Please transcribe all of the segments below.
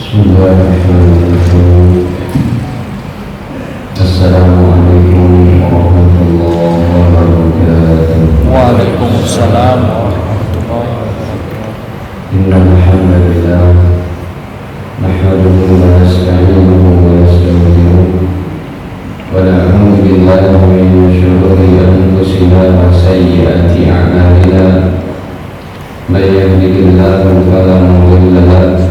Bismillahirrahmanirrahim. Assalamualaikum warahmatullahi wabarakatuh. Waalaikumsalam warahmatullahi wabarakatuh. Innal hamdalillah nahmaduhu wa nasta'inuhu wa nastaghfiruh wa na'udzu billahi min shururi anfusina wa sayyiati a'malina. May yahdihillahu fala mudilla lahu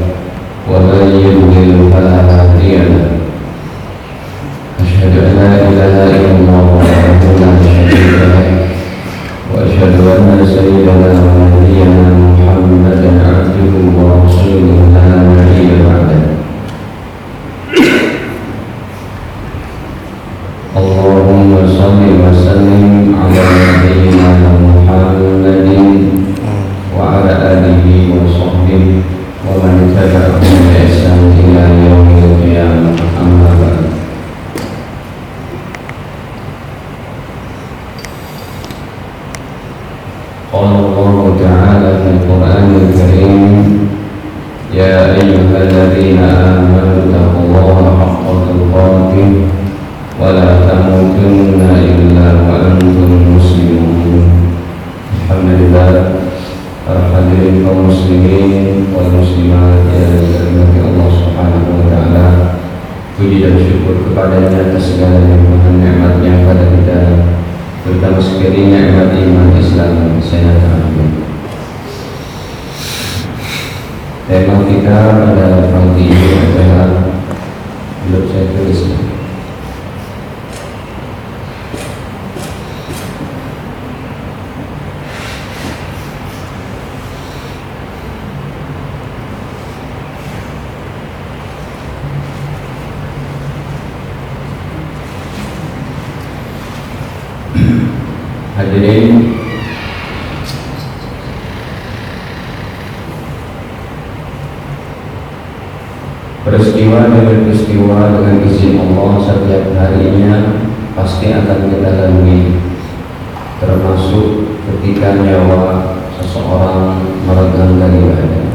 wa man yudlil fala hadiya lahu. Asyhadu an la ilaha illallah wahdahu la syarika lahu wa asyhadu anna sayyidana wa nabiyyana Muhammadan abduhu wa rasuluhu la nabiyya ba'dahu. Allahumma shalli wa sallim ala nabiyyina Muhammadin wa ala alihi wa sahbihi wa man tabi'ahum bi ihsan ila yaumil qiyamah. Amma ba'd. قال الله تعالى في القرآن الكريم يا أيها الذين آمنوا اتقوا الله حق تقاته ولا تموتن إلا وأنتم مسلمون. Alhamdulillah, para hadirin kaum muslimin wal muslimat yang dirahmati Allah Subhanahu wa taala. Puji dan syukur kepadanya atas segala nikmat-nikmatnya pada kita, terutama sekali nikmat iman Islam sehat afiat. Tema kita pada pagi ini adalah, belum saya tulis. Hadirin, peristiwa demi peristiwa dengan izin Allah setiap harinya pasti akan kita lalui, termasuk ketika nyawa seseorang meregang dari badan.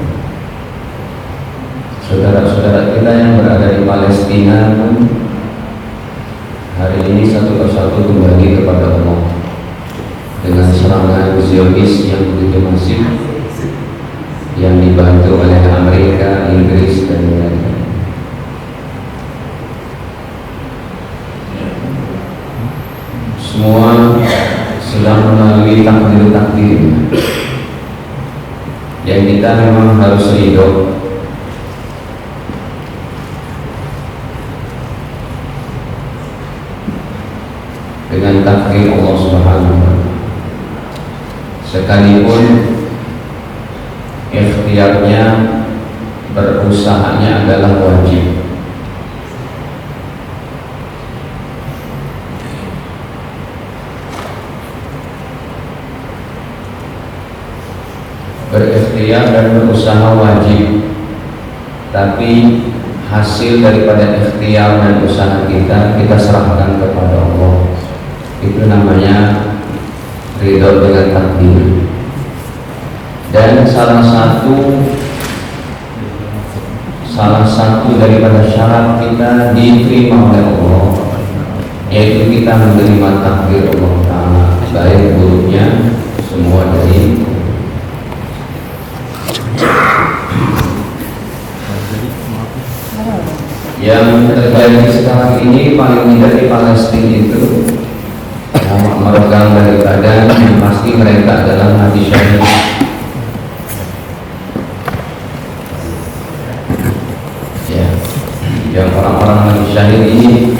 Saudara-saudara kita yang berada di Palestina pun hari ini satu persatu kembali kepada Allah dengan serangan Zionis yang begitu masif yang dibantu oleh Amerika, Inggris, dan lain-lain. Semua sedang melalui takdir-takdir yang kita memang harus ridho dengan takdir Allah Subhanahu wa taala. Sekalipun ikhtiarnya, berusahanya adalah wajib. Berikhtiar dan berusaha wajib, tapi hasil daripada ikhtiar dan usaha kita serahkan kepada Allah. Itu namanya ridho dengan takdir. Dan salah satu daripada syarat kita diterima oleh Allah, yaitu kita menerima takdir Allah Ta'ala, baik buruknya semua dari yang terjadi sekarang ini. Paling tidak di Palestina itu meregang dari badan, yang pasti mereka adalah mati syahid. Ya, yang orang-orang mati syahid ini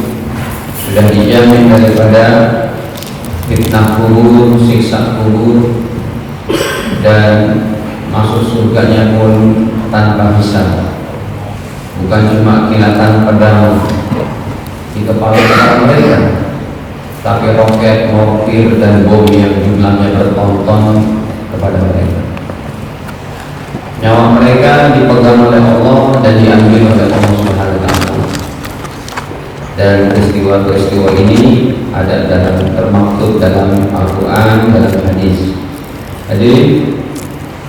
sudah dijamin daripada fitnah kubur, siksa kubur, dan masuk surganya pun tanpa hisab. Bukan cuma kilatan pedang di kepala mereka, tapi roket, mortir, dan bom yang jumlahnya bertonton kepada mereka. Nyawa mereka dipegang oleh Allah dan diambil oleh Allah Subhanahu wa taala. Dan peristiwa-peristiwa ini ada termaktub dalam Al-Quran, dalam hadis. Jadi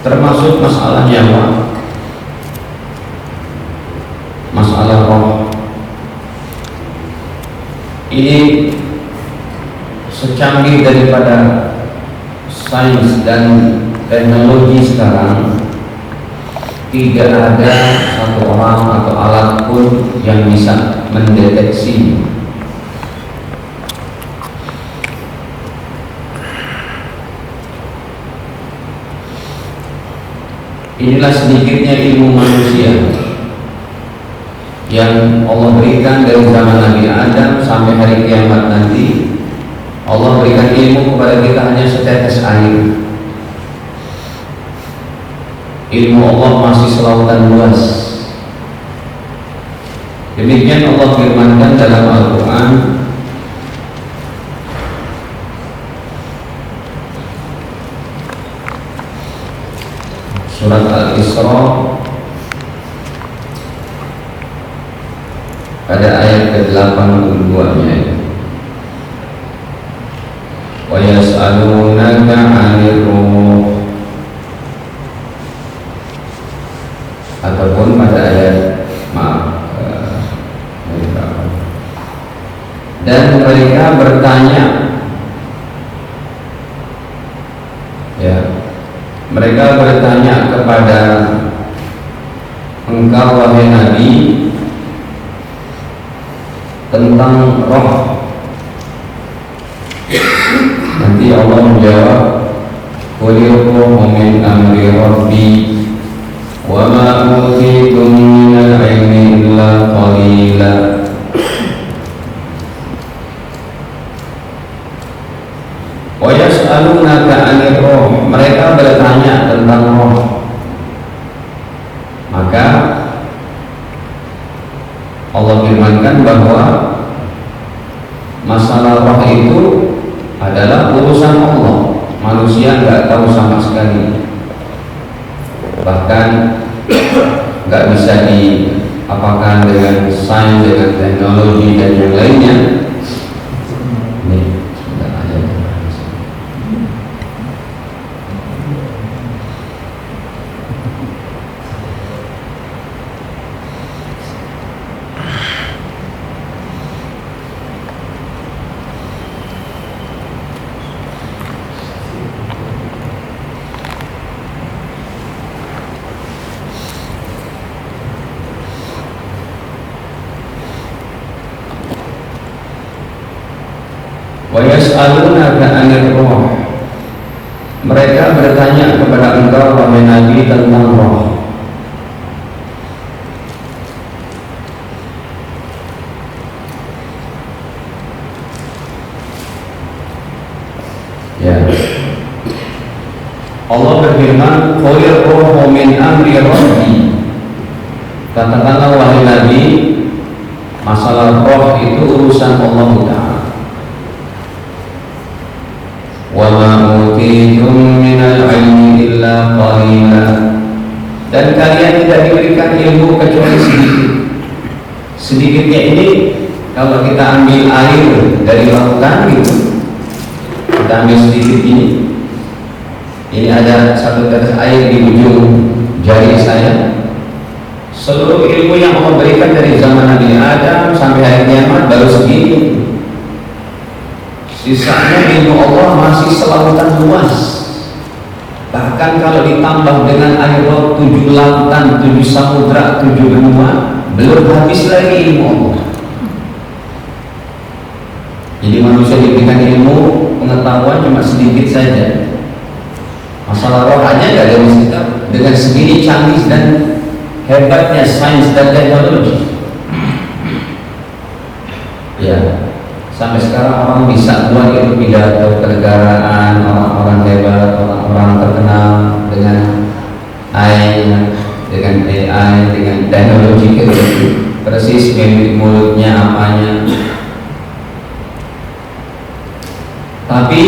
termasuk masalah nyawa ini secanggih daripada sains dan teknologi sekarang, tidak ada satu orang atau alat pun yang bisa mendeteksi. Inilah sedikitnya ilmu manusia yang Allah berikan dari zaman Nabi Adam sampai hari kiamat nanti. Allah berikan ilmu kepada kita hanya setetes air. Ilmu Allah masih selautan luas. Demikian Allah firmankan dalam Al-Quran, surat Al-Isra pada ayat ke-82-nya. Wa yas'alunaka 'anir ruh, ataupun pada ayat dan mereka bertanya, ya, mereka bertanya kepada engkau wahai Nabi tentang roh. Nanti Allah menjawab, qul ruhu min amri rabbi wa ma utitum minal ilmi illa qalila. Wa yas'alunaka 'anir ruh, mereka bertanya tentang roh. Maka Allah firmankan bahwa masalah roh itu adalah urusan Allah. Manusia nggak tahu sama sekali, bahkan nggak bisa diapakan dengan sains, dengan teknologi dan yang lainnya. Ini sebentar aja. Wa yas'alunaka 'anil ruh, mereka bertanya kepada engkau wahai Nabi tentang roh. Ya, Allah berfirman, qul ruhu min amri rabbi, katakanlah wahai Nabi, masalah roh itu urusan Allah Ta'ala. Wa ma utitum minal ilmi illa qalila, dan kalian tidak diberikan ilmu kecuali sedikit. Sedikitnya ini kalau kita ambil air dari lautan gitu, kita ambil sedikit ini ada satu tetes air di ujung jari saya. Seluruh ilmu yang Allah berikan dari zaman Nabi Adam sampai hari kiamat baru segini. Sisanya ilmu Allah masih selautan luas. Bahkan kalau ditambah dengan air laut 7 lautan, 7 samudra, 7 benua, belum habis lagi ilmu Allah. Jadi manusia diberikan ilmu pengetahuan cuma sedikit saja. Masalah roh hanya nggak ada kita dengan segini canggih dan hebatnya sains dan teknologi. Ya. Sampai sekarang orang bisa buat itu pidato kenegaraan, orang-orang hebat, orang-orang terkenal dengan AI, dengan teknologi itu persis mimik mulutnya apanya. Tapi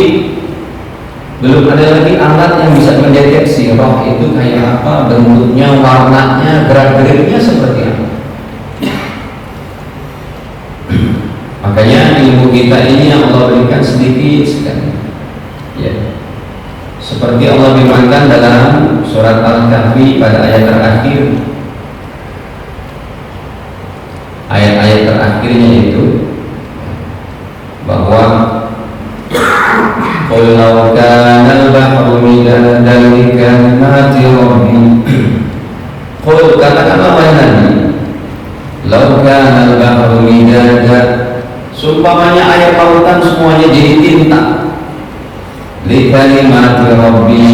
belum ada lagi alat yang bisa mendeteksi roh itu kayak apa, bentuknya, warnanya, gerak-geriknya seperti apa. Makanya ilmu kita ini yang Allah berikan sedikit sekali. Ya. Seperti Allah firmankan dalam surat Al-Kahfi pada ayat terakhir. Ayat-ayat terakhirnya itu wahai Nabi, lau kana al-bahru midada, sumpamanya air lautan semuanya jadi tinta, li kalimati rabbi,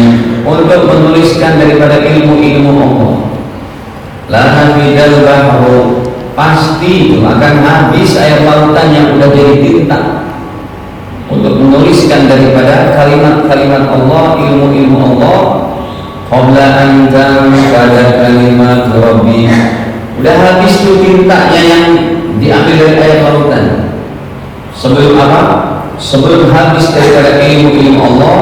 untuk menuliskan daripada ilmu-ilmu Allah, la nafidal bahru, pasti itu akan habis air lautan yang sudah jadi tinta untuk menuliskan daripada kalimat-kalimat Allah, ilmu-ilmu Allah. Qabla an tanfada kalimat rabbi, udah habis tuh tintanya yang diambil dari air lautan. Sebelum apa? Sebelum habis daripada ilmu-ilmu Allah,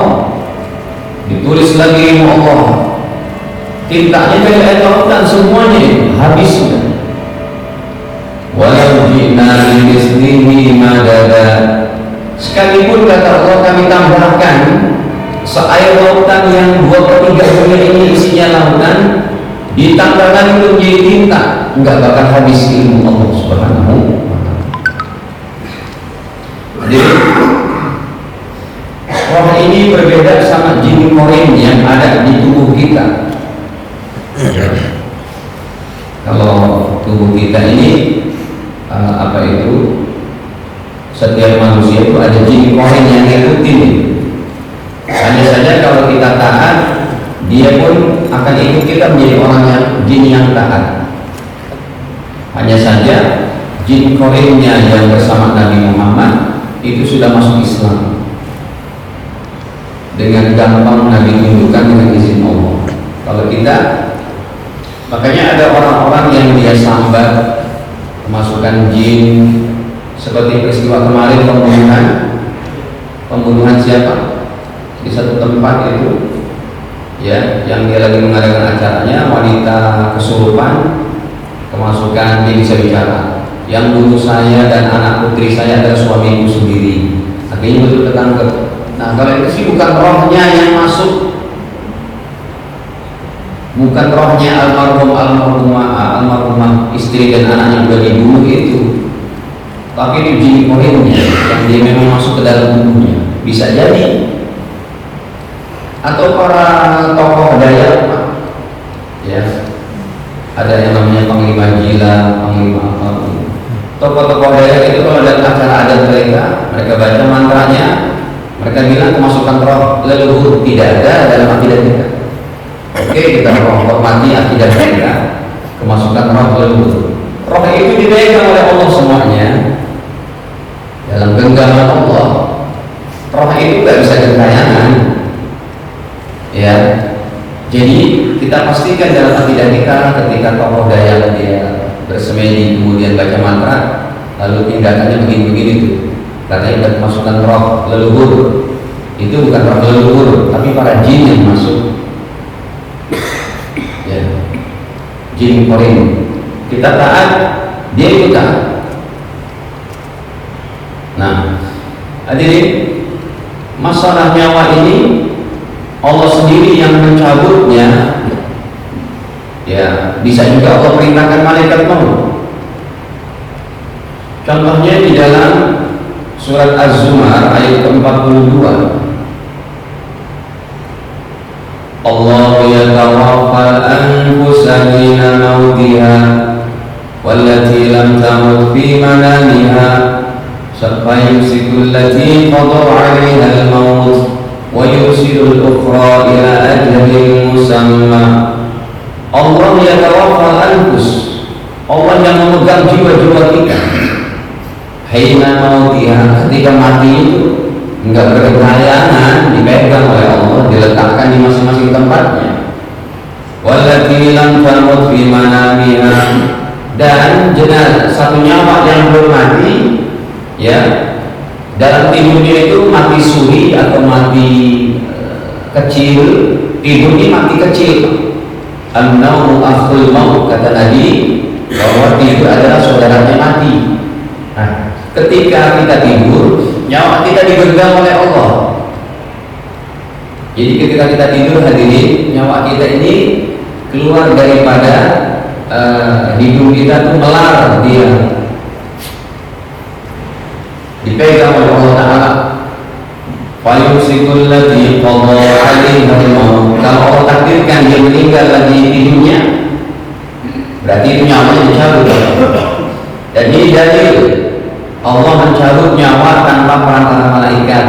ditulis lagi ilmu Allah. Tintanya dari air lautan semuanya habis sudah. Walau ji'na bimislihi madada, sekalipun kata Allah kami tambahkan seair lautan yang 2/3 dunia ini isinya lautan, ditambahkan itu menjadi tinta, enggak bakal habis ilmu Allah Subhanahu wa ta'ala. Jadi roh ini berbeda sama jin korin yang ada di tubuh kita. Kalau tubuh kita ini setiap manusia itu ada jin korin yang ngikutin. Hanya saja kalau kita taat, dia pun akan ikut kita menjadi orang yang jin yang taat. Hanya saja jin korinnya yang bersama Nabi Muhammad itu sudah masuk Islam. Dengan gampang Nabi tunjukkan dengan izin Allah. Kalau kita, makanya ada orang-orang yang dia sambat kemasukan jin, seperti peristiwa kemarin pembunuhan siapa? Di satu tempat itu ya, yang dia lagi mengadakan acaranya, wanita kesurupan kemasukan, dia bisa bicara, yang bunuh saya dan anak putri saya adalah suamiku sendiri, akhirnya betul ketangkep. Nah kalau itu sih bukan rohnya yang masuk, bukan rohnya almarhumah istri dan anak yang sudah dibunuh itu, tapi itu jin korinnya yang dia memang masuk ke dalam tubuhnya. Bisa jadi. Atau para tokoh Dayak, ya, ada yang namanya panglima Jila, panglima apa, tokoh-tokoh Dayak itu kalau ada acara adat mereka baca mantranya, mereka bilang kemasukan roh leluhur tidak ada dalam akidah kita. Oke, kita hormati akidah mereka, kemasukan roh leluhur. Roh itu dipegang oleh Allah semuanya dalam genggaman Allah. Roh itu gak bisa gentayangan. Ya, jadi kita pastikan dalam akidah kita, ketika tokoh Dayak dia bersemedi kemudian baca mantra, lalu tindakannya begini-begini tuh, katanya kemasukan roh leluhur. Itu bukan roh leluhur, tapi para jin yang masuk. Ya, jin korin. Kita taat, dia ikut taat. Nah, hadirin, masalah nyawa ini Allah sendiri yang mencabutnya. Ya, bisa juga Allah perintahkan malaikat maut. Contohnya di dalam surat Az-Zumar ayat ke-42. Allah yatawaffal anfusa hina mautiha wallati lam tamut fi manamiha fayumsiku allati qada 'alaiha al-maut wa yusiru al-ukhra ila ajalin musamma. Allah yatawaffal anfus, Allah yang memegang jiwa-jiwa kita. Hina mautiha, ketika mati itu enggak bergentayangan, dipegang oleh Allah, diletakkan di masing-masing tempatnya. Wallati lam tamut fi manamiha, dan jenazah satu nyawa yang belum mati, ya, dalam tidurnya itu mati suri atau mati kecil. Tidurnya mati kecil. An-naumu akhul maut, kata Nabi, bahwa tidur adalah saudaranya mati. Nah, ketika kita tidur, nyawa kita digenggam oleh Allah. Jadi ketika kita tidur, hadirin, nyawa kita ini keluar daripada hidung kita itu melar, dia dipegang oleh Allah Ta'ala. Fayumsikul ladzi qada 'alaiha al-maut. Kalau Allah takdirkan dia meninggal lagi di dunia, berarti itu nyawanya dicabut. Dan ini dalil Allah mencabut nyawa tanpa perantara malaikat.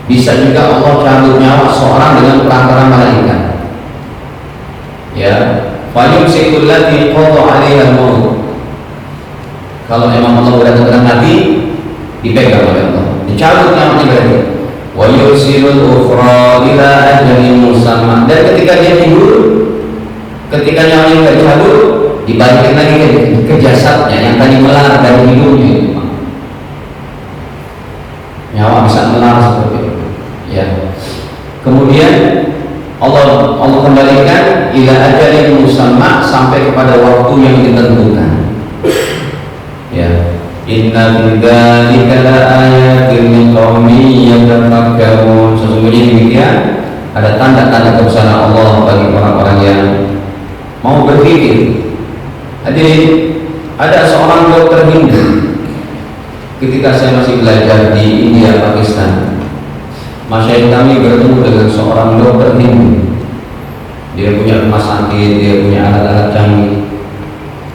Bisa juga Allah cabut nyawa seorang dengan perantara malaikat. Ya, fayumsikul lati qada 'alaiha al-maut. Kalau memang Allah sudah tentukan mati, dipegang oleh Allah, dicabut nyawanya berarti. Wa yusilul ukhra ila ajalin musamma. Dan ketika dia tidur, ketika nyawanya tidak dicabut, dibalikin lagi ke jasadnya yang tadi melar dari hidungnya. Nyawa bisa melar seperti itu. Ya. Kemudian Allah kembalikan ila ajalin musamma, sampai kepada waktu yang ditentukan. Ya. Inna fi dzalika laayatin liqaumin yatafakkarun. Sesungguhnya demikian ada tanda-tanda kebesaran Allah bagi orang-orang yang mau berpikir. Hadirin, ada seorang dokter Hindu ketika saya masih belajar di India, Pakistan. Masyayikh kami bertemu dengan seorang dokter Hindu. Dia punya rumah sakit, dia punya alat-alat canggih.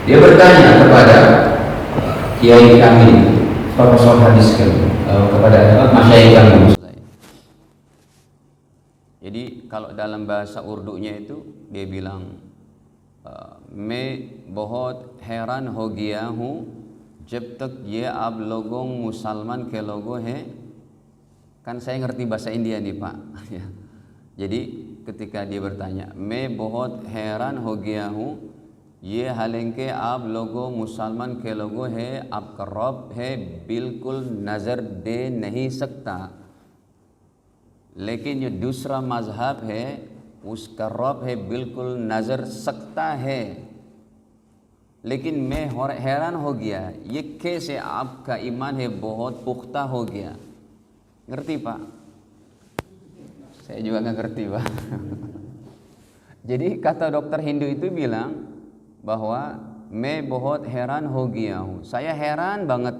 Dia bertanya kepada kiai kami, profesor hadis kami, kepada masyayikh kami. Jadi kalau dalam bahasa Urdunya itu dia bilang, मैं बहुत हैरान हो गया हूँ जब तक ये आप लोगों मुसलमान के लोगों हैं. Kan saya ngerti bahasa India nih Pak. Jadi ketika dia bertanya, मैं बहुत हैरान हो गया हूँ ये हालांकि आप लोगों मुसलमान के लोगों हैं, आपका रब है बिल्कुल नज़र दे नहीं सकता, लेकिन ये दूसरा मजहब है उसका रब है बिल्कुल नज़र सकता है. लेकिन मैं हैरान हो गया ये कैसे आपका ईमान है बहुत पुख्ता हो गया. Ngerti Pak? Saya juga nggak ngerti Pak. Jadi kata dokter Hindu itu bilang bahwa मैं बहुत हैरान हो गया हूँ, saya heran banget.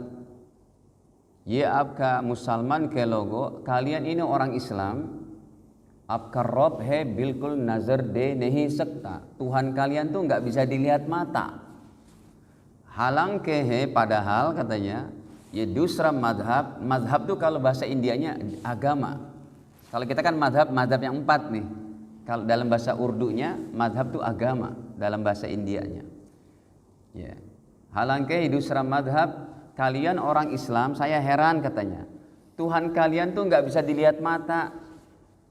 ये आपका मुसलमान के लोगों, kalian ini orang Islam, आपका रब है बिल्कुल नजर दे नहीं सकता, Tuhan kalian tuh nggak bisa dilihat mata. Halanke है, padahal katanya, ये दूसरा madhab, madhab tuh kalau bahasa Indianya agama. Kalau kita kan madhab yang 4 nih. Kalau dalam bahasa Urdunya madhab tuh agama, dalam bahasa Indianya. Ya. Halanke दूसरा madhab, kalian orang Islam, saya heran katanya, Tuhan kalian tuh nggak bisa dilihat mata.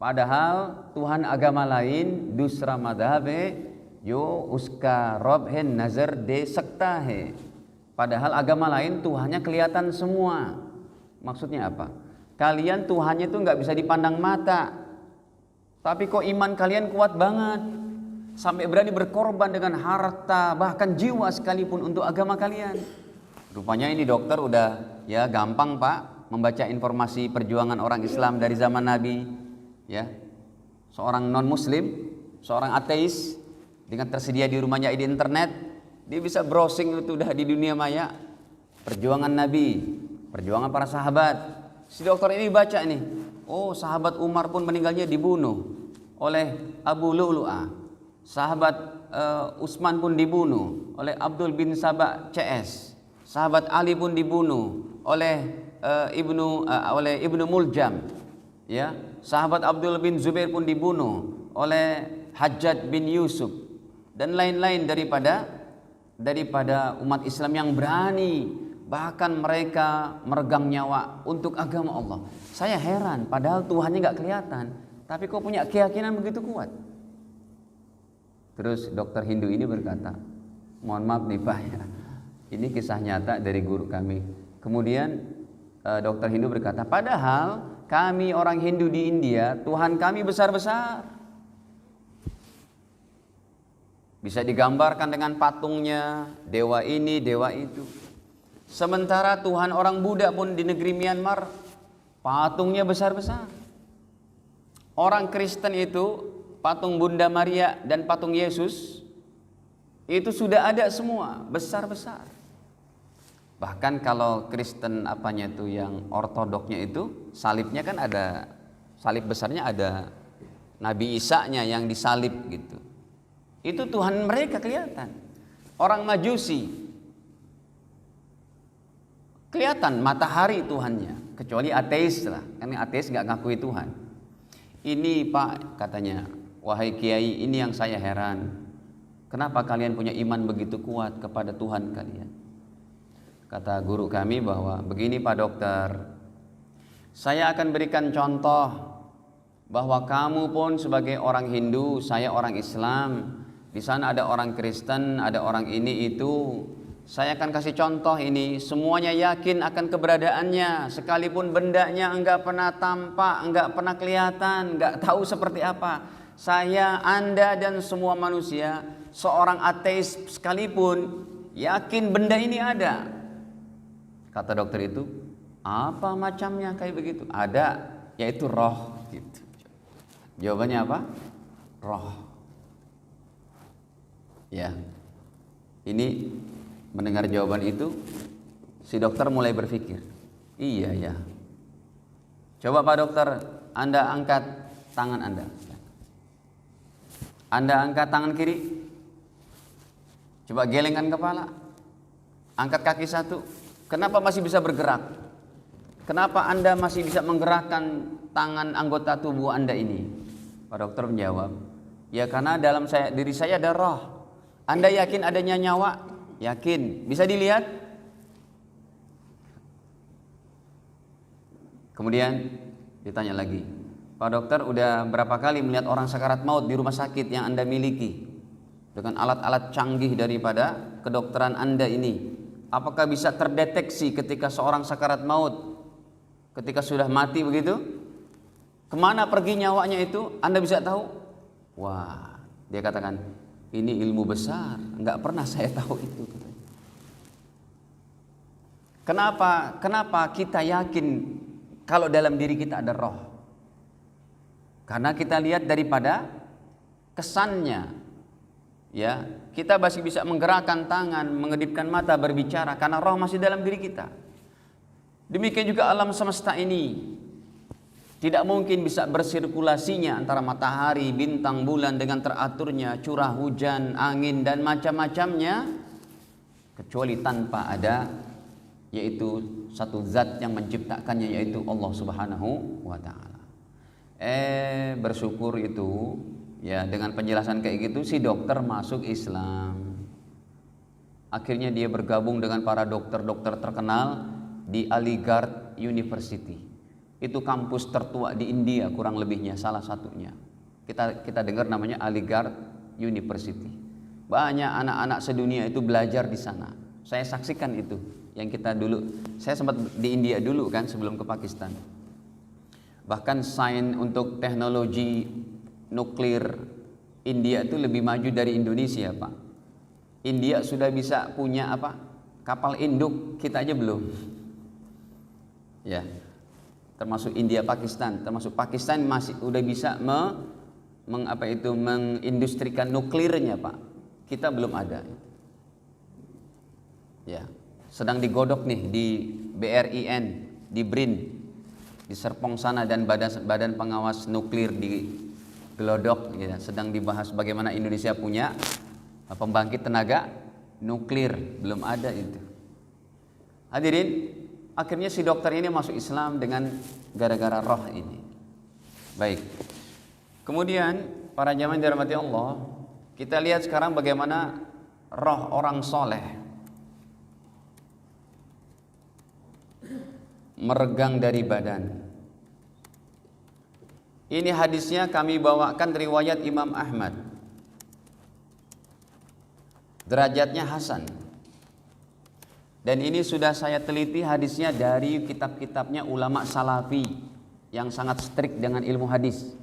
Padahal Tuhan agama lain, दूसरा madhab है जो उसका रब है नजर दे सकता है. Padahal agama lain Tuhannya kelihatan semua. Maksudnya apa? Kalian Tuhannya itu nggak bisa dipandang mata, tapi kok iman kalian kuat banget, sampai berani berkorban dengan harta bahkan jiwa sekalipun untuk agama kalian. Rupanya ini dokter udah ya gampang Pak membaca informasi perjuangan orang Islam dari zaman Nabi. Ya, seorang non Muslim, seorang ateis dengan tersedia di rumahnya di internet, dia bisa browsing itu udah di dunia maya. Perjuangan Nabi, perjuangan para sahabat. Si dokter ini baca nih, oh sahabat Umar pun meninggalnya dibunuh oleh Abu Lu'lu'ah. Sahabat Utsman pun dibunuh oleh Abdul bin Sabah CS. Sahabat Ali pun dibunuh oleh Ibnu Muljam. Ya, sahabat Abdul bin Zubair pun dibunuh oleh Hajjaj bin Yusuf dan lain-lain daripada umat Islam yang berani. Bahkan mereka meregang nyawa untuk agama Allah. Saya heran, padahal Tuhannya nggak kelihatan, tapi kok punya keyakinan begitu kuat. Terus dokter Hindu ini berkata, mohon maaf nih Pak ya, ini kisah nyata dari guru kami. Kemudian dokter Hindu berkata, padahal kami orang Hindu di India, Tuhan kami besar-besar. Bisa digambarkan dengan patungnya, dewa ini, dewa itu. Sementara Tuhan orang Buddha pun di negeri Myanmar, patungnya besar-besar. Orang Kristen itu, patung Bunda Maria dan patung Yesus, itu sudah ada semua, besar-besar. Bahkan kalau Kristen apanya itu yang ortodoknya itu, salibnya kan ada, salib besarnya ada Nabi Isa-nya yang disalib gitu. Itu Tuhan mereka kelihatan. Orang Majusi kelihatan matahari Tuhannya, kecuali ateis lah, karena ateis nggak ngakui Tuhan. Ini Pak, katanya, wahai Kiai, ini yang saya heran. Kenapa kalian punya iman begitu kuat kepada Tuhan kalian? Kata guru kami bahwa begini Pak Dokter, saya akan berikan contoh bahwa kamu pun sebagai orang Hindu, saya orang Islam, di sana ada orang Kristen, ada orang ini itu. Saya akan kasih contoh ini, semuanya yakin akan keberadaannya, sekalipun bendanya enggak pernah tampak, enggak pernah kelihatan, enggak tahu seperti apa. Saya, Anda dan semua manusia, seorang ateis sekalipun yakin benda ini ada. Kata dokter itu, apa macamnya kayak begitu? Ada, yaitu roh gitu. Jawabannya apa? Roh. Ya, ini mendengar jawaban itu, si dokter mulai berpikir, iya ya. Coba Pak Dokter, Anda angkat tangan Anda. Anda angkat tangan kiri. Coba gelengkan kepala. Angkat kaki satu. Kenapa masih bisa bergerak? Kenapa Anda masih bisa menggerakkan tangan anggota tubuh Anda ini? Pak Dokter menjawab, ya karena dalam diri saya ada roh. Anda yakin adanya nyawa? Yakin. Bisa dilihat? Kemudian ditanya lagi, Pak Dokter udah berapa kali melihat orang sakarat maut di rumah sakit yang Anda miliki? Dengan alat-alat canggih daripada kedokteran Anda ini, apakah bisa terdeteksi ketika seorang sakarat maut, ketika sudah mati begitu? Kemana pergi nyawanya itu? Anda bisa tahu? Wah, dia katakan, ini ilmu besar, nggak pernah saya tahu itu. Kenapa kita yakin kalau dalam diri kita ada roh? Karena kita lihat daripada kesannya, ya, kita masih bisa menggerakkan tangan, mengedipkan mata, berbicara karena roh masih dalam diri kita. Demikian juga alam semesta ini tidak mungkin bisa bersirkulasinya antara matahari, bintang, bulan dengan teraturnya, curah hujan, angin dan macam-macamnya, kecuali tanpa ada yaitu satu zat yang menciptakannya, yaitu Allah Subhanahu wa taala. Bersyukur itu ya, dengan penjelasan kayak gitu si dokter masuk Islam. Akhirnya dia bergabung dengan para dokter-dokter terkenal di Aligarh University. Itu kampus tertua di India kurang lebihnya, salah satunya. Kita dengar namanya Aligarh University. Banyak anak-anak sedunia itu belajar di sana. Saya saksikan itu. Yang kita dulu, saya sempat di India dulu kan sebelum ke Pakistan. Bahkan sains untuk teknologi nuklir India itu lebih maju dari Indonesia, Pak. India sudah bisa punya kapal induk, kita aja belum. Ya. Termasuk India, Pakistan, termasuk Pakistan masih udah bisa mengindustrikan nuklirnya, Pak. Kita belum ada. Ya, sedang digodok nih di BRIN, di BRIN, di Serpong sana, dan badan pengawas nuklir di Glodok, ya, sedang dibahas bagaimana Indonesia punya pembangkit tenaga nuklir, belum ada itu. Hadirin, akhirnya si dokter ini masuk Islam dengan gara-gara roh ini. Baik. Kemudian para jamaah yang dirahmati Allah, kita lihat sekarang bagaimana roh orang soleh meregang dari badan. Ini hadisnya kami bawakan riwayat Imam Ahmad. Derajatnya hasan. Dan ini sudah saya teliti hadisnya dari kitab-kitabnya ulama salafi yang sangat strict dengan ilmu hadis.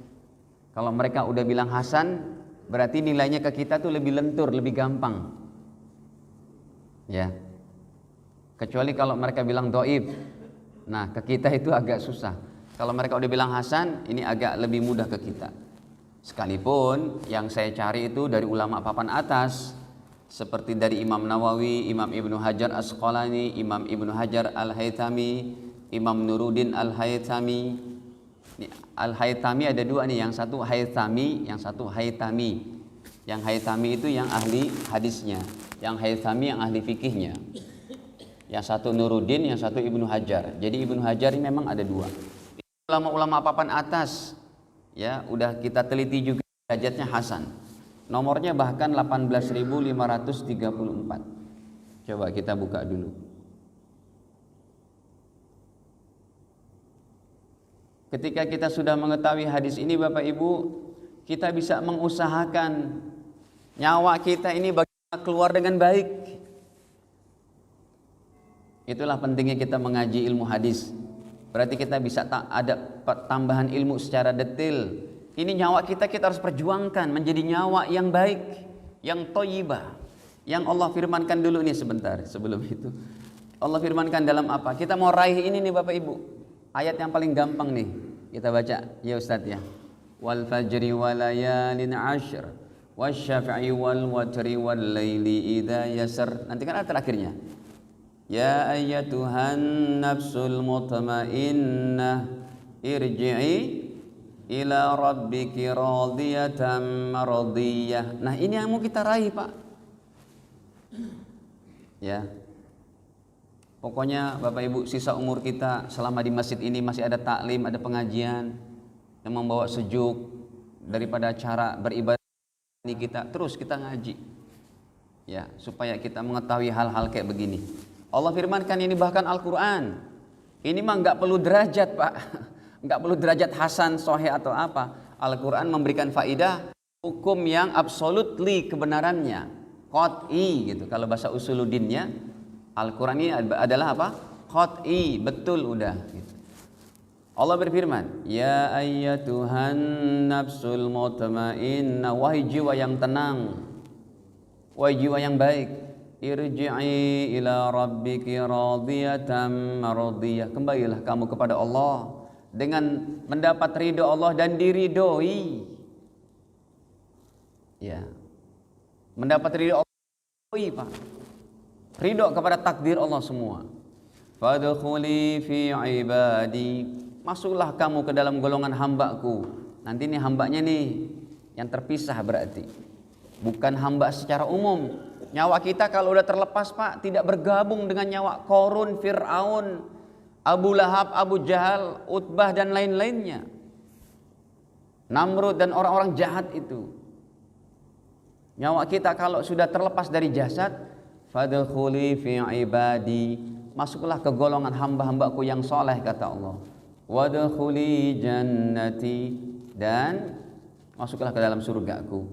Kalau mereka udah bilang hasan, berarti nilainya ke kita tuh lebih lentur, lebih gampang. Ya. Kecuali kalau mereka bilang dhaif. Nah, ke kita itu agak susah. Kalau mereka udah bilang hasan, ini agak lebih mudah ke kita. Sekalipun yang saya cari itu dari ulama papan atas, seperti dari Imam Nawawi, Imam Ibnu Hajar Asqalani, Imam Ibnu Hajar Al-Haythami, Imam Nuruddin Al-Haythami. Al-Haythami ada dua nih, yang satu Haythami, yang satu Haythami. Yang Haythami itu yang ahli hadisnya, yang Haythami yang ahli fikihnya. Yang satu Nuruddin, yang satu Ibnu Hajar. Jadi Ibnu Hajar ini memang ada dua. Ulama-ulama papan atas, ya udah kita teliti juga derajatnya hasan. Nomornya bahkan 18.534. Coba kita buka dulu. Ketika kita sudah mengetahui hadis ini Bapak Ibu, kita bisa mengusahakan nyawa kita ini bagaimana keluar dengan baik. Itulah pentingnya kita mengaji ilmu hadis. Berarti kita bisa ada tambahan ilmu secara detail. Ini nyawa kita harus perjuangkan menjadi nyawa yang baik, yang thayyibah. Yang Allah firmankan dulu nih sebentar sebelum itu. Allah firmankan dalam apa? Kita mau raih ini nih Bapak Ibu. Ayat yang paling gampang nih. Kita baca ya Ustadz ya. Wal fajri wal layalin ashr wasyafi'i wal watri wal laili idza yasr. Nanti kan ayat terakhirnya. Ya ayyatuhan nafsul mutmainnah irji'i ila rabbiki radiyatan mardiyah. Nah, ini yang mau kita raih, Pak. Ya. Pokoknya Bapak Ibu, sisa umur kita selama di masjid ini masih ada taklim, ada pengajian yang membawa sejuk daripada cara beribadah ini kita terus kita ngaji. Ya, supaya kita mengetahui hal-hal kayak begini. Allah firmankan ini bahkan Al-Qur'an. Ini mah enggak perlu derajat, Pak. Enggak perlu derajat hasan, sahih atau apa. Al-Qur'an memberikan faidah hukum yang absolutely kebenarannya, qat'i gitu. Kalau bahasa usuluddinnya Al-Quran ini adalah apa? Qat'i, betul udah gitu. Allah berfirman, ya ayyatuhan nafsul mutmainnah, wahai jiwa yang tenang, wahai jiwa yang baik, irji'i ila rabbiki radiyatan mardiyah, kembalilah kamu kepada Allah dengan mendapat ridho Allah dan diridhoi. Ya, mendapat ridho Allah, Pak. Ridho kepada takdir Allah semua. Fadkhuli fi ibadi, masuklah kamu ke dalam golongan hambaku. Nanti nih hambanya nih yang terpisah berarti. Bukan hamba secara umum. Nyawa kita kalau udah terlepas Pak, tidak bergabung dengan nyawa Qarun, Fir'aun, Abu Lahab, Abu Jahal, Utbah dan lain-lainnya. Namrud dan orang-orang jahat itu. Nyawa kita kalau sudah terlepas dari jasad, fadkhuli fi ibadi, masuklah ke golongan hamba-hambaku yang soleh kata Allah. Wadkhuli jannati, dan masuklah ke dalam surgaku.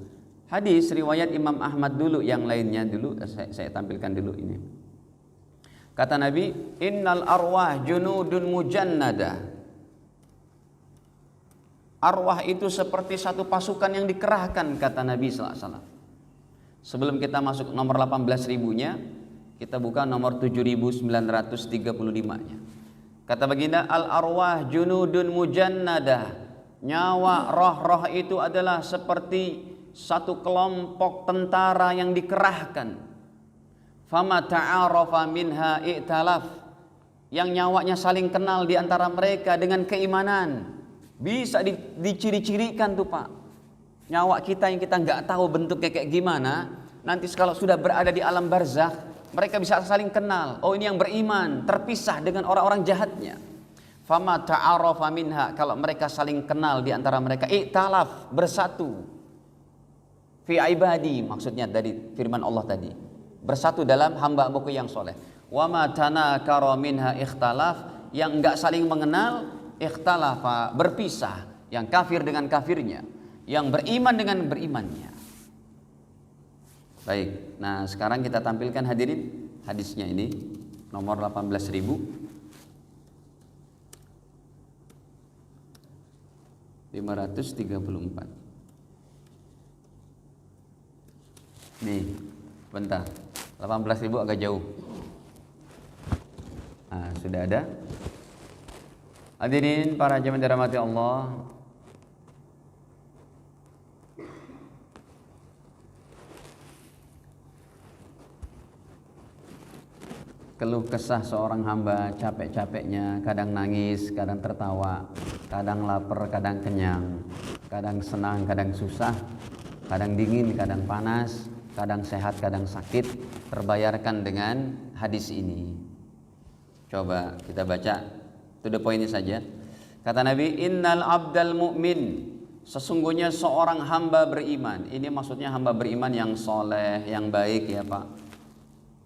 Hadis riwayat Imam Ahmad dulu, yang lainnya dulu saya tampilkan dulu ini. Kata Nabi, innal arwah junudun mujannadah. Arwah itu seperti satu pasukan yang dikerahkan kata Nabi sallallahu alaihi wasallam. Sebelum kita masuk nomor 18.000-nya, kita buka nomor 7.935-nya. Kata baginda, al-arwah junudun mujannadah. Nyawa roh-roh itu adalah seperti satu kelompok tentara yang dikerahkan. Fama ta'arafa minha i'talaf. Yang nyawanya saling kenal di antara mereka dengan keimanan. Bisa diciri-cirikan tuh Pak. Nyawa kita yang kita nggak tahu bentuknya kayak gimana, nanti kalau sudah berada di alam barzakh, mereka bisa saling kenal. Oh, ini yang beriman, terpisah dengan orang-orang jahatnya. Fama ta'arafa minha, kalau mereka saling kenal di antara mereka, i'talaf, bersatu. Fi ibadi, maksudnya dari firman Allah tadi, bersatu dalam hamba-hambaku yang soleh. Wa ma tanakara minha ikhtalaf, yang nggak saling mengenal, ikhtalafa, berpisah, yang kafir dengan kafirnya, yang beriman dengan berimannya. Baik, nah sekarang kita tampilkan hadirin hadisnya ini nomor 18.534. Nih, bentar, 18.000 agak jauh. Nah, sudah ada. Hadirin para jemaah dirahmati Allah, keluh kesah seorang hamba, capek-capeknya, kadang nangis, kadang tertawa, kadang lapar, kadang kenyang, kadang senang, kadang susah. Kadang dingin, kadang panas, kadang sehat, kadang sakit, terbayarkan dengan hadis ini. Coba kita baca to the point saja. Kata Nabi, innal abdal mu'min, sesungguhnya seorang hamba beriman. Ini maksudnya hamba beriman yang soleh, yang baik ya Pak.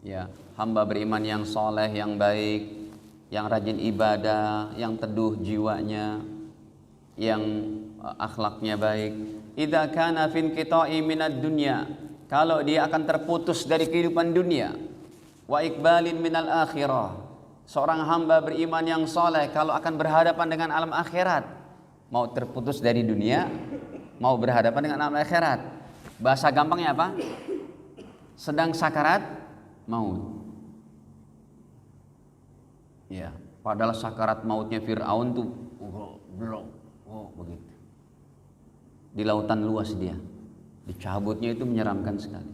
Ya, hamba beriman yang soleh, yang baik, yang rajin ibadah, yang teduh jiwanya, yang akhlaknya baik. Idza kana fin qita'i minad dunya, kalau dia akan terputus dari kehidupan dunia, wa iqbalin minal akhirah, seorang hamba beriman yang soleh kalau akan berhadapan dengan alam akhirat, mau terputus dari dunia, mau berhadapan dengan alam akhirat. Bahasa gampangnya apa? Sedang sakarat maut. Ya, padahal sakarat mautnya Fir'aun tuh begitu. Di lautan luas dia. Dicabutnya itu menyeramkan sekali.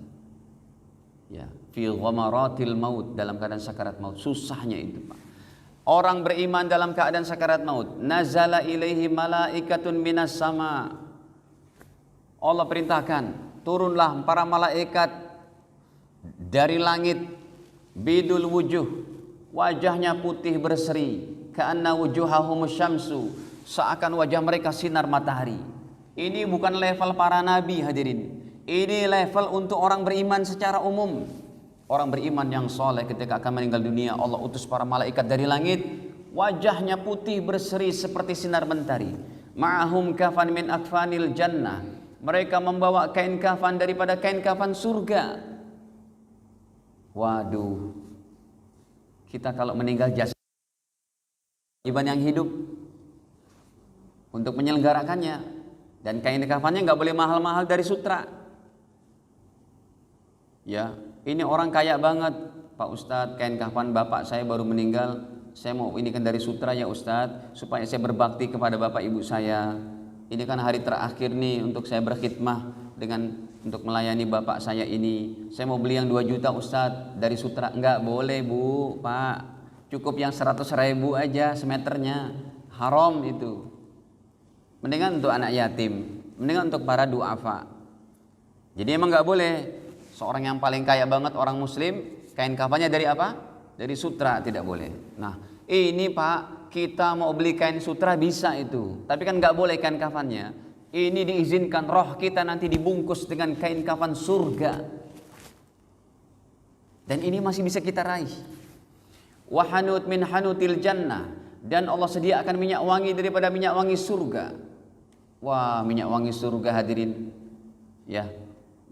Ya, fi ghamaratil maut, dalam keadaan sakarat maut, susahnya itu, Pak. Orang beriman dalam keadaan sakarat maut, nazala ilaihi malaikatun minas sama. Allah perintahkan, turunlah para malaikat dari langit, bidul wujuh, wajahnya putih berseri, ka'anna wujuhahumus syamsu, seakan wajah mereka sinar matahari. Ini bukan level para nabi, hadirin. Ini level untuk orang beriman secara umum. Orang beriman yang soleh ketika akan meninggal dunia, Allah utus para malaikat dari langit, wajahnya putih berseri seperti sinar mentari. Ma'ahum kafan min akfanil jannah, mereka membawa kain kafan daripada kain kafan surga. Waduh, kita kalau meninggal jasad kewajiban yang hidup untuk menyelenggarakannya, dan kain kafannya nggak boleh mahal-mahal dari sutra. Ya, ini orang kaya banget, Pak Ustadz, kain kafan bapak saya baru meninggal, saya mau ini kan dari sutra ya Ustadz, supaya saya berbakti kepada bapak ibu saya. Ini kan hari terakhir nih untuk saya berkhidmah untuk melayani bapak saya ini. Saya mau beli yang 2 juta Ustadz dari sutra. Enggak boleh Bu, Pak, cukup yang 100.000 aja semeternya. Haram itu. Mendingan untuk anak yatim, mendingan untuk para duafa. Jadi emang nggak boleh seorang yang paling kaya banget, orang muslim, kain kafannya dari apa? Dari sutra, tidak boleh. Nah ini Pak, kita mau beli kain sutra bisa itu, tapi kan nggak boleh kain kafannya. Ini diizinkan roh kita nanti dibungkus dengan kain kafan surga, dan ini masih bisa kita raih. Wahanut min hanutil jannah, dan Allah sediakan minyak wangi daripada minyak wangi surga. Wah, minyak wangi surga hadirin, ya,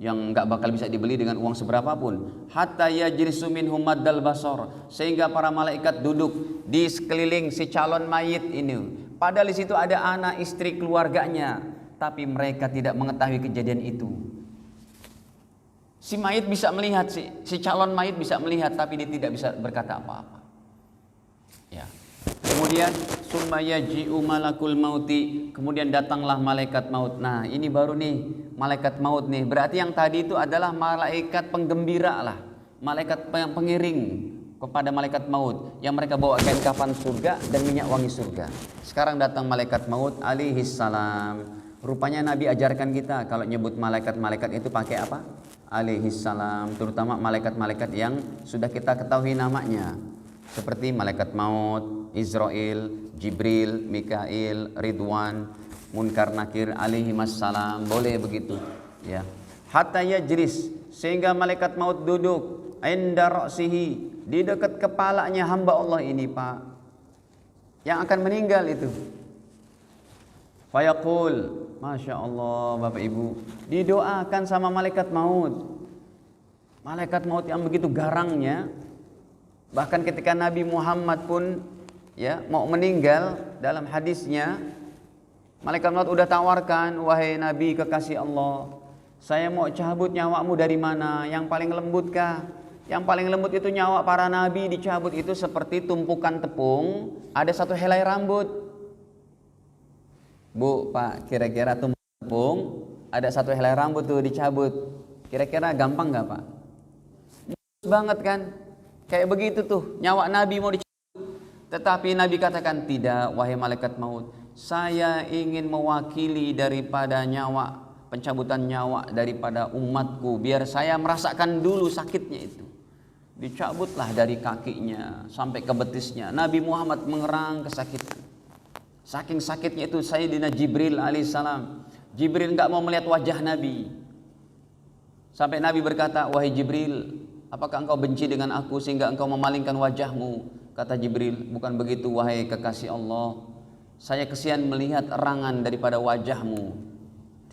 yang nggak bakal bisa dibeli dengan uang seberapapun. Hatta yajlisu minhum maddal basar, sehingga para malaikat duduk di sekeliling si calon mayit ini. Padahal di situ ada anak istri keluarganya, tapi mereka tidak mengetahui kejadian itu. Si mayit bisa melihat, si calon mayit bisa melihat, tapi dia tidak bisa berkata apa-apa. Ya. Kemudian summa yaji'u malakul mauti, kemudian datanglah malaikat maut. Nah, ini baru nih malaikat maut nih. Berarti yang tadi itu adalah malaikat penggembira lah, malaikat pengiring kepada malaikat maut, yang mereka bawa kain kafan surga dan minyak wangi surga. Sekarang datang malaikat maut alaihi salam. Rupanya Nabi ajarkan kita kalau nyebut malaikat-malaikat itu pakai apa? Alaihi salam, terutama malaikat-malaikat yang sudah kita ketahui namanya. Seperti malaikat maut, Israel, Jibril, Mikail, Ridwan, Munkar Nakir alaihi wassalam, boleh begitu ya. Hatta yajlis, sehingga malaikat maut duduk inda ra'sihi, di dekat kepalanya hamba Allah ini Pak, yang akan meninggal itu. Fayaqul, Masya Allah Bapak Ibu, didoakan sama malaikat maut. Malaikat maut yang begitu garangnya. Bahkan ketika Nabi Muhammad pun ya mau meninggal, dalam hadisnya malaikat maut udah tawarkan, wahai Nabi kekasih Allah, saya mau cabut nyawamu dari mana? Yang paling lembut kah? Yang paling lembut itu nyawa para nabi dicabut itu seperti tumpukan tepung, ada 1 helai rambut. Bu, Pak, kira-kira tumpukan tepung ada 1 helai rambut tuh dicabut, kira-kira gampang nggak Pak? Mulus banget kan? Kayak begitu tuh nyawa Nabi mau dicabut. Tetapi Nabi katakan, tidak wahai malaikat maut, saya ingin mewakili daripada nyawa pencabutan nyawa daripada umatku, biar saya merasakan dulu sakitnya itu. Dicabutlah dari kakinya sampai ke betisnya. Nabi Muhammad mengerang kesakitan. Saking sakitnya itu Sayyidina Jibril alaihissalam. Jibril nggak mau melihat wajah Nabi. Sampai Nabi berkata, wahai Jibril, apakah engkau benci dengan aku sehingga engkau memalingkan wajahmu? Kata Jibril, bukan begitu wahai kekasih Allah. Saya kesian melihat erangan daripada wajahmu.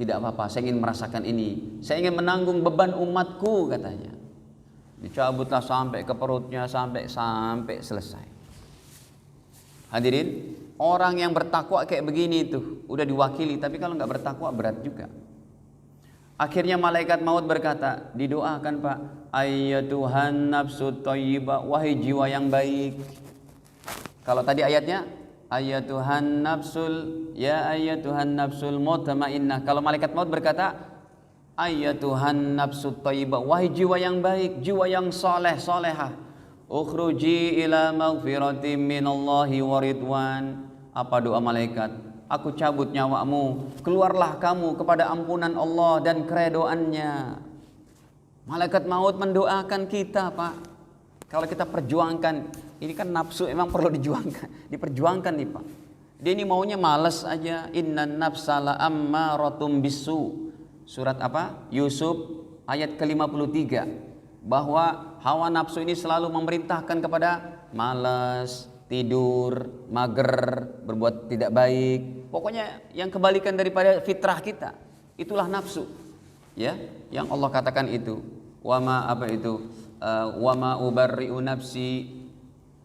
Tidak apa-apa, saya ingin merasakan ini. Saya ingin menanggung beban umatku, katanya. Dicabutlah sampai ke perutnya, sampai selesai. Hadirin, orang yang bertakwa kayak begini itu udah diwakili, tapi kalau nggak bertakwa berat juga. Akhirnya malaikat maut berkata, didoakan Pak, ayyatuhan nafsu thayyibah, wahai jiwa yang baik. Kalau tadi ayatnya ayyatuhan nafsul mutmainnah. Kalau malaikat maut berkata ayyatuhan nafsu thayyibah, wahai jiwa yang baik, jiwa yang soleh solehah, ukhruji ila maghfiratin minallahi wa ridwan. Apa doa malaikat? Aku cabut nyawamu, keluarlah kamu kepada ampunan Allah dan keredoannya. Malaikat maut mendoakan kita Pak. Kalau kita perjuangkan, ini kan nafsu emang perlu diperjuangkan nih Pak. Dia ini maunya malas aja. Innan nafsa la ammaratum bisu. Surat apa? Yusuf ayat ke-53. Bahwa hawa nafsu ini selalu memerintahkan kepada malas, tidur, mager, berbuat tidak baik. Pokoknya yang kebalikan daripada fitrah kita. Itulah nafsu. Ya, yang Allah katakan itu. Wama ubarri'u nafsi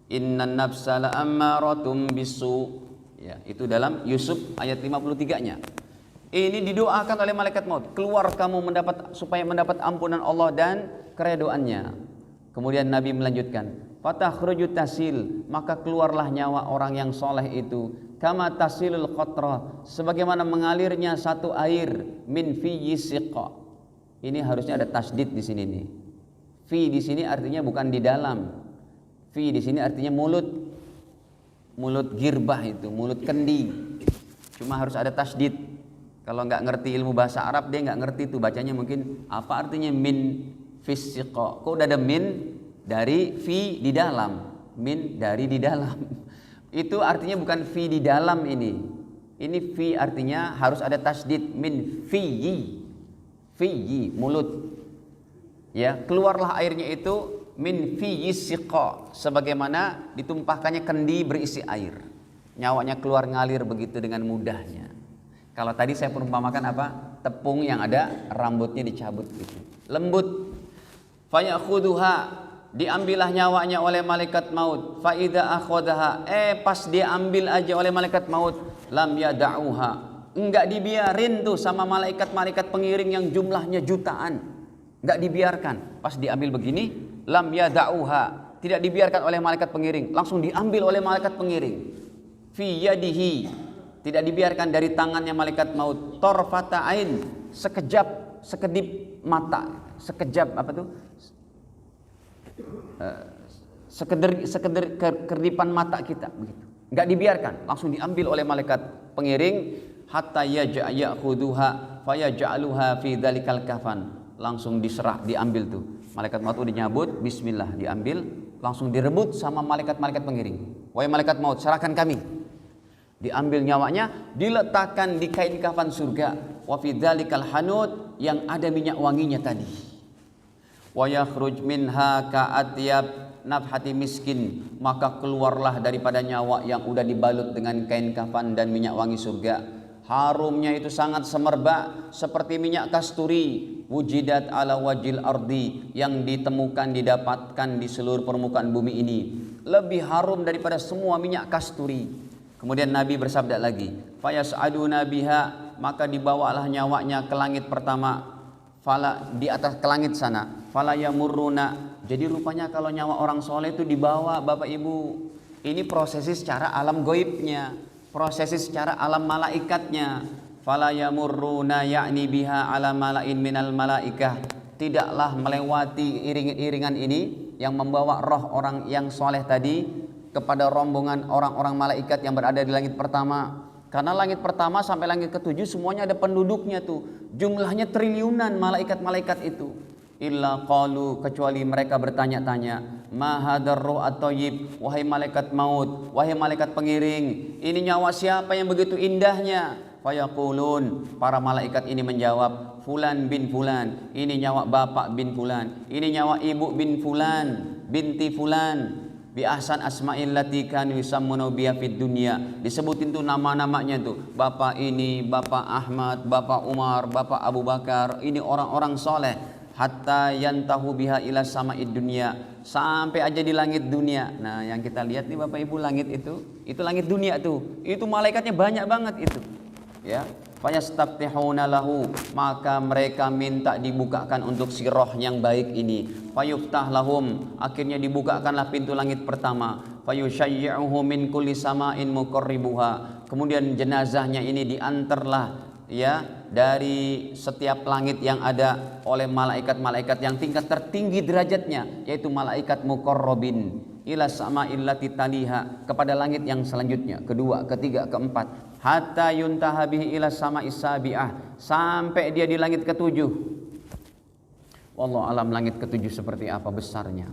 innan nafsa la ammaratum bisu. Ya, itu dalam Yusuf ayat 53-nya. Ini didoakan oleh malaikat maut. Keluar kamu supaya mendapat ampunan Allah dan keredoannya. Kemudian Nabi melanjutkan, fatakhruju tasil, maka keluarlah nyawa orang yang soleh itu, kama tasilul qatra, sebagaimana mengalirnya satu air, min fi siqa. Ini harusnya ada tasdid di sini nih. Fi di sini artinya bukan di dalam. Fi di sini artinya mulut girbah itu, mulut kendi. Cuma harus ada tasdid. Kalau nggak ngerti ilmu bahasa Arab, dia nggak ngerti tuh bacanya mungkin apa artinya min fis siqa. Kok udah ada min dari fi di dalam, min dari di dalam. Itu artinya bukan fi di dalam ini. Ini fi artinya harus ada tasdid, min fiyi, mulut. Ya, keluarlah airnya itu min fiyi siqa, sebagaimana ditumpahkannya kendi berisi air. Nyawanya keluar ngalir begitu dengan mudahnya. Kalau tadi saya perumpamakan apa? Tepung yang ada rambutnya dicabut gitu. Lembut. Fayakhudhuha, diambillah nyawanya oleh malaikat maut. Fa idza akhadha, pas dia ambil aja oleh malaikat maut, lam yada'uha, enggak dibiarin tuh sama malaikat-malaikat pengiring yang jumlahnya jutaan. Enggak dibiarkan. Pas diambil begini, lam yada'uha, tidak dibiarkan oleh malaikat pengiring, langsung diambil oleh malaikat pengiring. Fi yadihi, tidak dibiarkan dari tangannya malaikat maut. Torfata ain, sekejap, sekedip mata, sekejap apa tuh? Sekedar kedipan mata kita begitu. Enggak dibiarkan, langsung diambil oleh malaikat pengiring. Hatta ya'khuduha fayaj'aluha fi dzalikal kafan, langsung diambil tuh. Malaikat maut udah nyabut, bismillah, diambil, langsung direbut sama malaikat-malaikat pengiring. Wahai malaikat maut, serahkan kami. Diambil nyawanya, diletakkan di kain kafan surga. Wa fi dzalikal hanud, yang ada minyak wanginya tadi. Wa yakhruj minha ka'atyab nafhati miskin, maka keluarlah daripada nyawa yang udah dibalut dengan kain kafan dan minyak wangi surga. Harumnya itu sangat semerbak seperti minyak kasturi. Wujidat ala wajil ardi, yang ditemukan didapatkan di seluruh permukaan bumi ini. Lebih harum daripada semua minyak kasturi. Kemudian Nabi bersabda lagi, fayas'aduna biha, maka dibawalah nyawanya ke langit pertama. Fala, di atas ke langit sana. Fala yamurruna. Jadi rupanya kalau nyawa orang soleh itu dibawa Bapak Ibu, ini prosesi secara alam goibnya, prosesi secara alam malaikatnya. Fala yamurruna ya'ni biha ala malain minal malaikah. Tidaklah melewati iring-iringan ini yang membawa roh orang yang soleh tadi kepada rombongan orang-orang malaikat yang berada di langit pertama. Karena langit pertama sampai langit ketujuh semuanya ada penduduknya tuh. Jumlahnya triliunan malaikat-malaikat itu. Illa qalu, kecuali mereka bertanya-tanya, ma hadzal ruh at-thayyib, wahai malaikat maut, wahai malaikat pengiring, ini nyawa siapa yang begitu indahnya? Fayaqulun, para malaikat ini menjawab, fulan bin fulan, ini nyawa bapak bin fulan, ini nyawa ibu bin fulan, binti fulan. Bi ahsan asma'il lati kanu yusammuna biha fid dunya, disebutin tuh nama-namanya tuh, bapak ini, bapak Ahmad, bapak Umar, bapak Abu Bakar, ini orang-orang soleh. Hatta yantahu biha ila sama'id dunya, sampai aja di langit dunia. Nah, yang kita lihat nih Bapak Ibu, langit itu langit dunia tuh, itu malaikatnya banyak banget itu, ya. Fayastaftihuna lahu, maka mereka minta dibukakan untuk si roh yang baik ini. Fayuftah lahum, akhirnya dibukakanlah pintu langit pertama. Fayusyayyi'uhu min kulli sama'in muqarribuha, kemudian jenazahnya ini diantarlah, ya, dari setiap langit yang ada oleh malaikat-malaikat yang tingkat tertinggi derajatnya, yaitu malaikat muqarrabin, ila sama'il lati taliha, kepada langit yang selanjutnya, kedua, ketiga, keempat, hatta yuntaha bihi ila sama'is sabi'ah, sampai dia di langit ketujuh. Wallahu alam langit ketujuh seperti apa besarnya.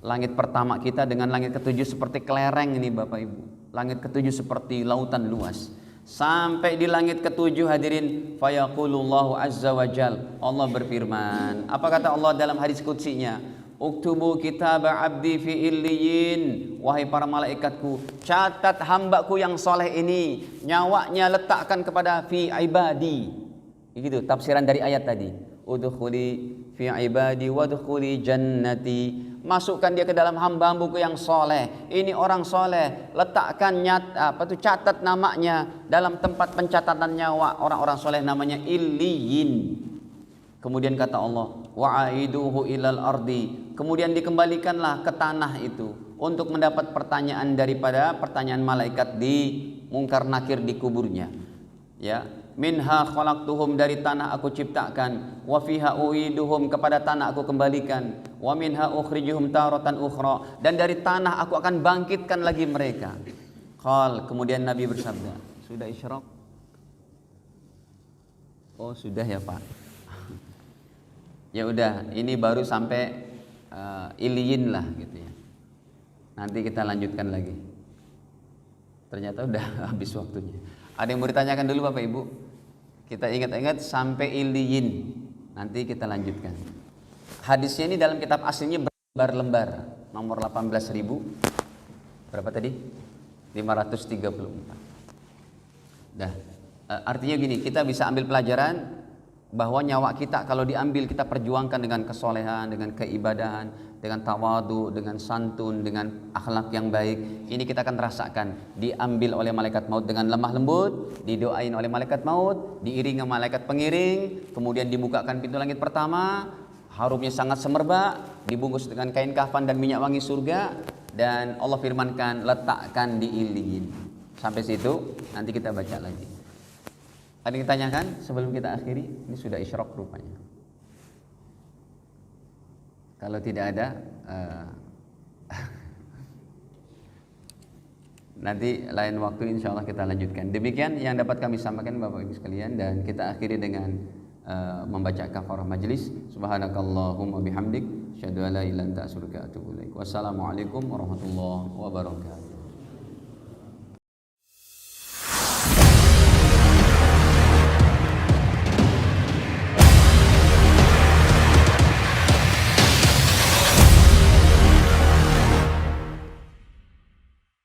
Langit pertama kita dengan langit ketujuh seperti kelereng ini Bapak Ibu. Langit ketujuh seperti lautan luas. Sampai di langit ketujuh hadirin, fayaqulullahu azza wa jal, Allah berfirman. Apa kata Allah dalam hadis qudsinya? Uktubu kitab abdi fi illiyin, wahai para malaikatku, catat hambaku yang soleh ini, nyawanya letakkan kepada fi ibadi. Begitu tafsiran dari ayat tadi. Udkhuli fi ibadi wadkhuli jannati, masukkan dia ke dalam hamba-hambaku yang soleh. Ini orang soleh, letakkan catat namanya dalam tempat pencatatan nyawa orang-orang soleh, namanya illiyin. Kemudian kata Allah, wa'aiduhu ilal ardi, kemudian dikembalikanlah ke tanah itu untuk mendapat pertanyaan daripada pertanyaan malaikat di mungkar nakir di kuburnya. Ya, minha khalaqtuhum, dari tanah aku ciptakan, wa fiha uiduhum, kepada tanah aku kembalikan, wa minha ukhrijuhum taratan ukhra, dan dari tanah aku akan bangkitkan lagi mereka. Qal, kemudian Nabi bersabda, sudah isyraq? Oh, sudah ya Pak. Ya udah, ini baru sampai iliyin lah gitu ya. Nanti kita lanjutkan lagi. Ternyata udah habis waktunya. Ada yang mau ditanyakan dulu Bapak Ibu? Kita ingat-ingat sampai iliyin. Nanti kita lanjutkan. Hadisnya ini dalam kitab aslinya berlembar-lembar, nomor 18.000 berapa tadi? 534. Dah. Artinya gini, kita bisa ambil pelajaran bahwa nyawa kita kalau diambil, kita perjuangkan dengan kesolehan, dengan keibadahan, dengan tawadu, dengan santun, dengan akhlak yang baik. Ini kita akan rasakan diambil oleh malaikat maut dengan lemah lembut, didoain oleh malaikat maut, diiringi malaikat pengiring, kemudian dibukakan pintu langit pertama, harumnya sangat semerbak, dibungkus dengan kain kafan dan minyak wangi surga, dan Allah firmankan letakkan di iliyin. Sampai situ nanti kita baca lagi. Ada yang ditanyakan sebelum kita akhiri? Ini sudah isyraq rupanya. Kalau tidak ada, nanti lain waktu insya Allah kita lanjutkan. Demikian yang dapat kami sampaikan Bapak Ibu sekalian, dan kita akhiri dengan membaca kafarah majlis. Subhanakallahumma bihamdik, asyhadu an la ilaha illa anta astaghfiruka wa atubu ilaik. Wassalamualaikum warahmatullahi wabarakatuh.